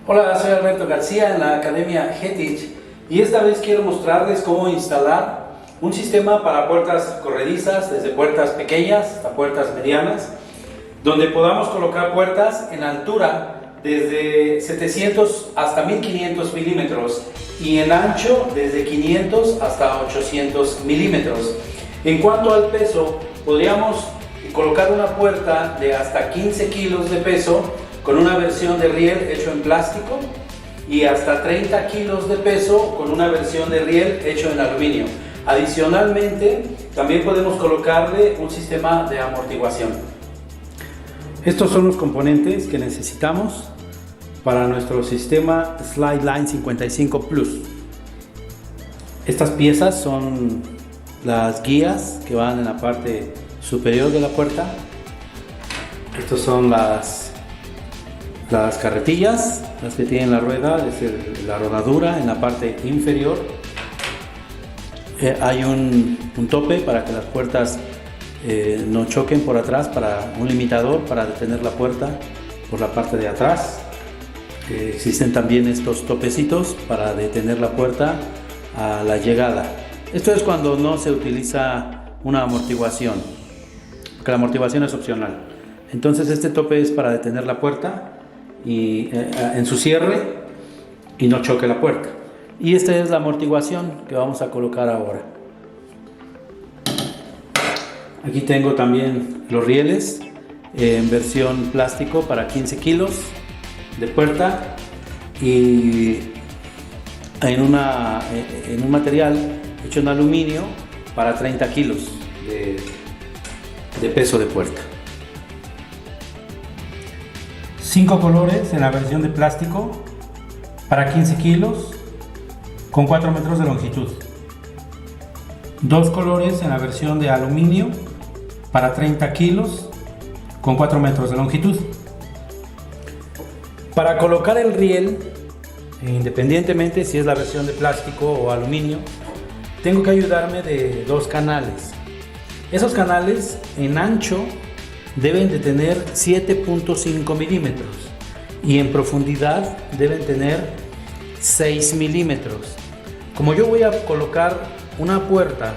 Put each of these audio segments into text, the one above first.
Hola, soy Alberto García en la Academia Getich y esta vez quiero mostrarles cómo instalar un sistema para puertas corredizas, desde puertas pequeñas hasta puertas medianas, donde podamos colocar puertas en altura desde 700 hasta 1500 milímetros y en ancho desde 500 hasta 800 milímetros. En cuanto al peso, podríamos colocar una puerta de hasta 15 kilos de peso con una versión de riel hecho en plástico y hasta 30 kilos de peso con una versión de riel hecho en aluminio. Adicionalmente, también podemos colocarle un sistema de amortiguación. Estos son los componentes que necesitamos para nuestro sistema Slideline 55 Plus. Estas piezas son las guías que van en la parte superior de la puerta. Estos son las carretillas, las que tienen la rueda, es la rodadura en la parte inferior. Hay un tope para que las puertas no choquen por atrás, para un limitador para detener la puerta por la parte de atrás. Existen también estos topecitos para detener la puerta a la llegada. Esto es cuando no se utiliza una amortiguación, porque la amortiguación es opcional. Entonces este tope es para detener la puerta y en su cierre y no choque la puerta. Y esta es la amortiguación que vamos a colocar ahora. Aquí tengo también los rieles en versión plástico para 15 kilos de puerta y en un material hecho en aluminio para 30 kilos de peso de puerta. 5 colores en la versión de plástico para 15 kilos con 4 metros de longitud. 2 colores en la versión de aluminio para 30 kilos con 4 metros de longitud. Para colocar el riel, independientemente si es la versión de plástico o aluminio, tengo que ayudarme de 2 canales. Esos canales en ancho deben de tener 7.5 milímetros y en profundidad deben tener 6 milímetros. Como yo voy a colocar una puerta,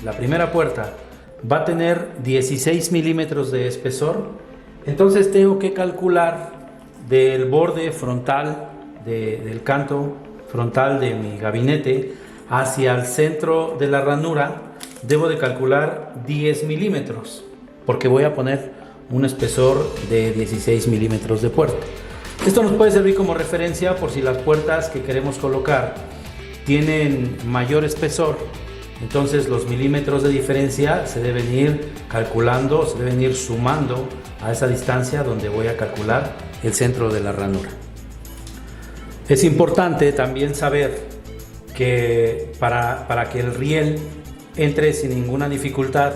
la primera puerta va a tener 16 milímetros de espesor, entonces tengo que calcular del borde frontal del canto frontal de mi gabinete hacia el centro de la ranura. Debo de calcular 10 milímetros porque voy a poner un espesor de 16 milímetros de puerta. Esto nos puede servir como referencia por si las puertas que queremos colocar tienen mayor espesor. Entonces los milímetros de diferencia se deben ir calculando, se deben ir sumando a esa distancia donde voy a calcular el centro de la ranura. Es importante también saber que para que el riel entre sin ninguna dificultad,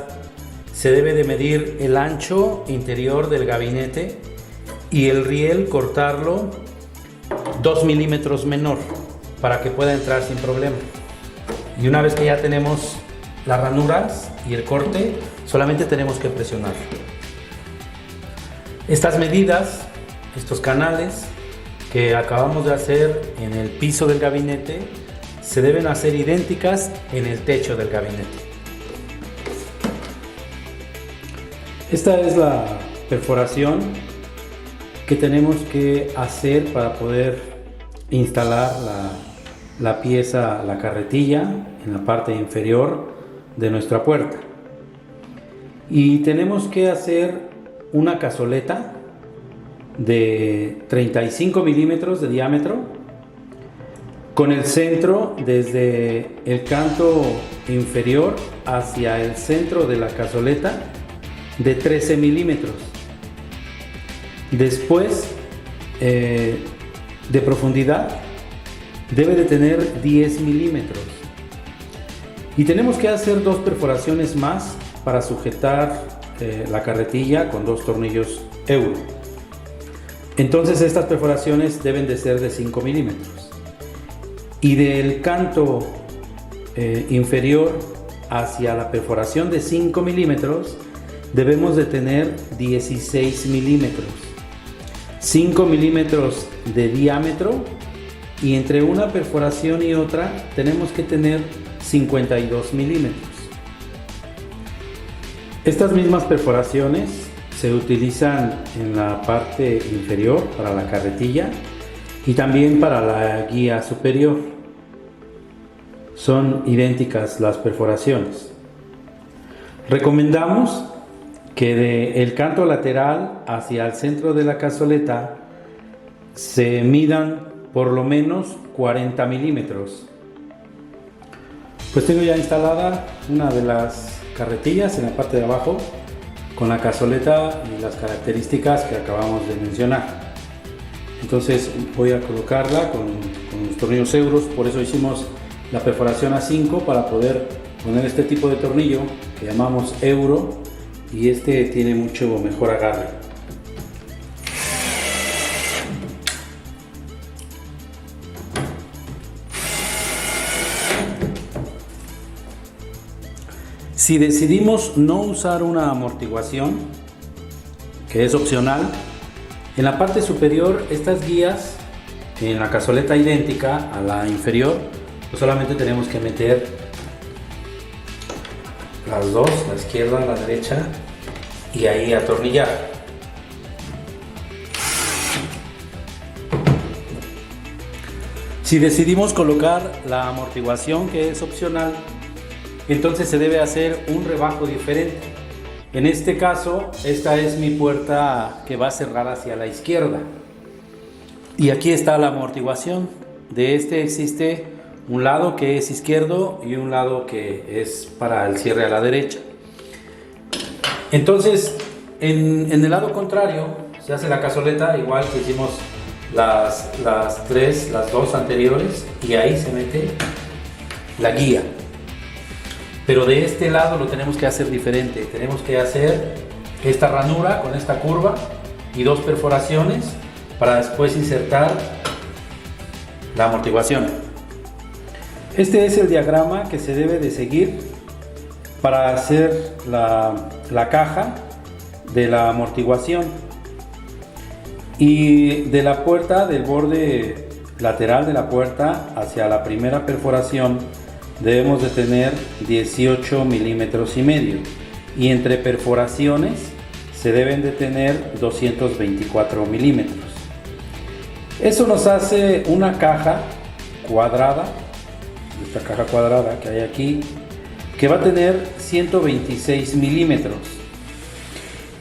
se debe de medir el ancho interior del gabinete y el riel cortarlo 2 milímetros menor para que pueda entrar sin problema. Y una vez que ya tenemos las ranuras y el corte, solamente tenemos que presionar. Estas medidas, estos canales que acabamos de hacer en el piso del gabinete, se deben hacer idénticas en el techo del gabinete. Esta es la perforación que tenemos que hacer para poder instalar la pieza, la carretilla en la parte inferior de nuestra puerta. Y tenemos que hacer una cazoleta de 35 milímetros de diámetro con el centro desde el canto inferior hacia el centro de la cazoleta de 13 milímetros. Después de profundidad debe de tener 10 milímetros y tenemos que hacer 2 perforaciones más para sujetar la carretilla con 2 tornillos euro. Entonces estas perforaciones deben de ser de 5 milímetros y del canto inferior hacia la perforación de 5 milímetros debemos de tener 16 milímetros, 5 milímetros de diámetro, y entre una perforación y otra tenemos que tener 52 milímetros. Estas mismas perforaciones se utilizan en la parte inferior para la carretilla y también para la guía superior. Son idénticas las perforaciones. Recomendamos que del canto lateral hacia el centro de la cazoleta se midan por lo menos 40 milímetros. Pues tengo ya instalada una de las carretillas en la parte de abajo con la cazoleta y las características que acabamos de mencionar. Entonces voy a colocarla con los tornillos euros. Por eso hicimos la perforación a 5, para poder poner este tipo de tornillo que llamamos euro, y este tiene mucho mejor agarre. Si decidimos no usar una amortiguación, que es opcional, en la parte superior estas guías, en la cazoleta idéntica a la inferior, pues solamente tenemos que meter las dos, la izquierda, la derecha, y ahí atornillar. Si decidimos colocar la amortiguación, que es opcional, entonces se debe hacer un rebajo diferente. En este caso, esta es mi puerta que va a cerrar hacia la izquierda. Y aquí está la amortiguación. De este existe un lado que es izquierdo y un lado que es para el cierre a la derecha. Entonces, en el lado contrario, se hace la cazoleta igual que hicimos las dos anteriores, y ahí se mete la guía. Pero de este lado lo tenemos que hacer diferente. Tenemos que hacer esta ranura con esta curva y dos perforaciones para después insertar la amortiguación. Este es el diagrama que se debe de seguir para hacer la caja de la amortiguación. Y de la puerta, del borde lateral de la puerta hacia la primera perforación, debemos de tener 18 milímetros y medio, y entre perforaciones se deben de tener 224 milímetros. Eso nos hace una caja cuadrada, esta caja cuadrada que hay aquí, que va a tener 126 milímetros.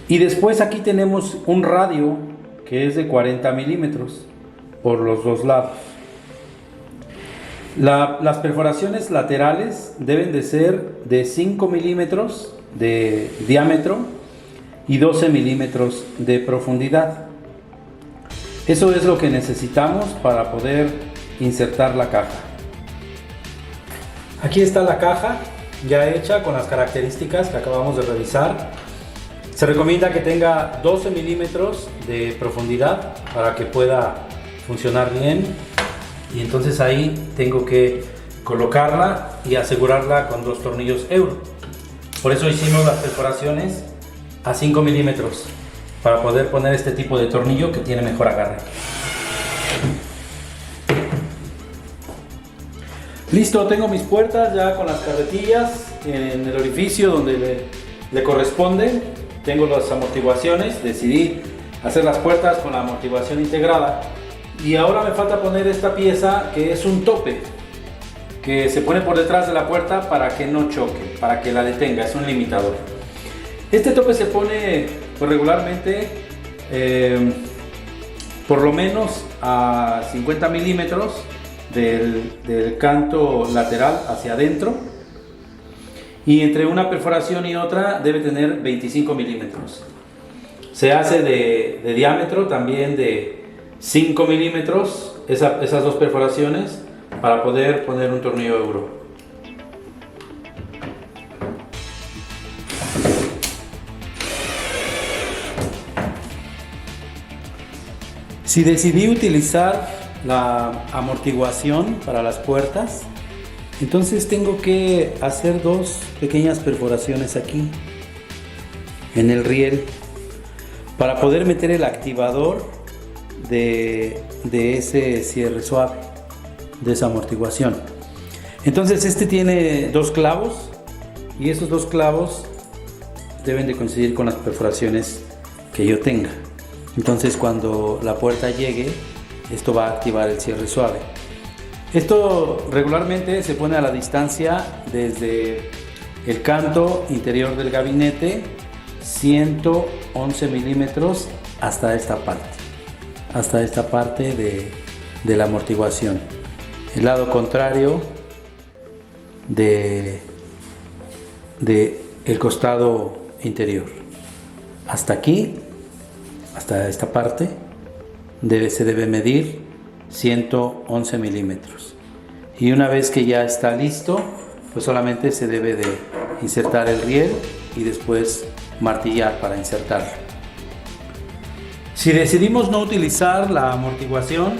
Y después aquí tenemos un radio que es de 40 milímetros por los dos lados. Las perforaciones laterales deben de ser de 5 milímetros de diámetro y 12 milímetros de profundidad. Eso es lo que necesitamos para poder insertar la caja. Aquí está la caja ya hecha con las características que acabamos de revisar. Se recomienda que tenga 12 milímetros de profundidad para que pueda funcionar bien. Y entonces ahí tengo que colocarla y asegurarla con dos tornillos euro. Por eso hicimos las perforaciones a 5 milímetros, para poder poner este tipo de tornillo que tiene mejor agarre. Listo, tengo mis puertas ya con las carretillas en el orificio donde le corresponde. Tengo las amortiguaciones, decidí hacer las puertas con la amortiguación integrada. Y ahora me falta poner esta pieza que es un tope que se pone por detrás de la puerta para que no choque, para que la detenga, es un limitador. Este tope se pone pues, regularmente por lo menos a 50 milímetros del canto lateral hacia adentro, y entre una perforación y otra debe tener 25 milímetros. Se hace de diámetro también de 5 milímetros, esas dos perforaciones, para poder poner un tornillo euro. Si decidí utilizar la amortiguación para las puertas, entonces tengo que hacer dos pequeñas perforaciones aquí. en el riel para poder meter el activador de ese cierre suave, de esa amortiguación. Entonces este tiene 2 clavos y esos 2 clavos deben de coincidir con las perforaciones que yo tenga. Entonces cuando la puerta llegue, esto va a activar el cierre suave. Esto regularmente se pone a la distancia desde el canto interior del gabinete, 111 milímetros, hasta esta parte de la amortiguación. El lado contrario de el costado interior. Hasta aquí, hasta esta parte, se debe medir 111 milímetros. Y una vez que ya está listo, pues solamente se debe de insertar el riel y después martillar para insertarlo. Si decidimos no utilizar la amortiguación,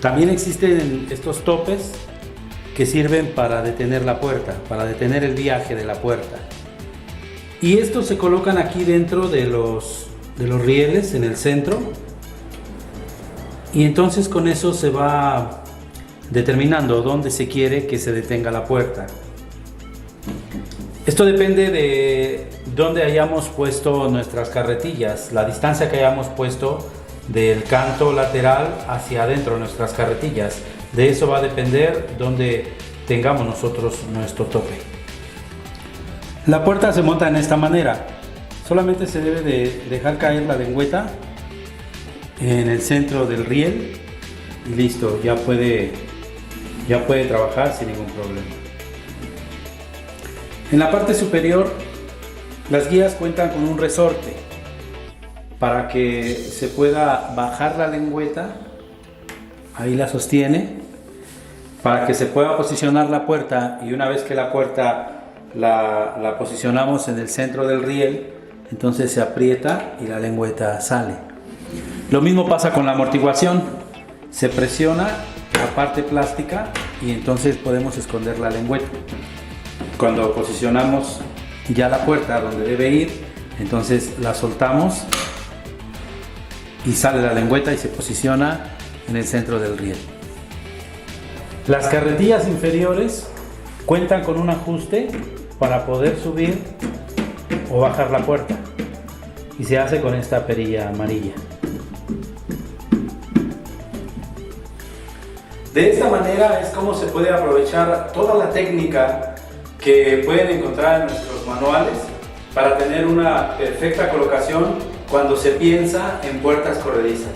también existen estos topes que sirven para detener la puerta, para detener el viaje de la puerta. Y estos se colocan aquí dentro de los rieles, en el centro, y entonces con eso se va determinando dónde se quiere que se detenga la puerta. Esto depende de dónde hayamos puesto nuestras carretillas, la distancia que hayamos puesto del canto lateral hacia adentro de nuestras carretillas. De eso va a depender dónde tengamos nosotros nuestro tope. La puerta se monta en esta manera. Solamente se debe de dejar caer la lengüeta en el centro del riel y listo, ya puede trabajar sin ningún problema. En la parte superior, las guías cuentan con un resorte para que se pueda bajar la lengüeta. Ahí la sostiene para que se pueda posicionar la puerta, y una vez que la puerta la posicionamos en el centro del riel, entonces se aprieta y la lengüeta sale. Lo mismo pasa con la amortiguación. Se presiona la parte plástica y entonces podemos esconder la lengüeta. Cuando posicionamos ya la puerta donde debe ir, entonces la soltamos y sale la lengüeta y se posiciona en el centro del riel. Las carretillas inferiores cuentan con un ajuste para poder subir o bajar la puerta, y se hace con esta perilla amarilla. De esta manera es como se puede aprovechar toda la técnica que pueden encontrar en nuestros manuales para tener una perfecta colocación cuando se piensa en puertas corredizas.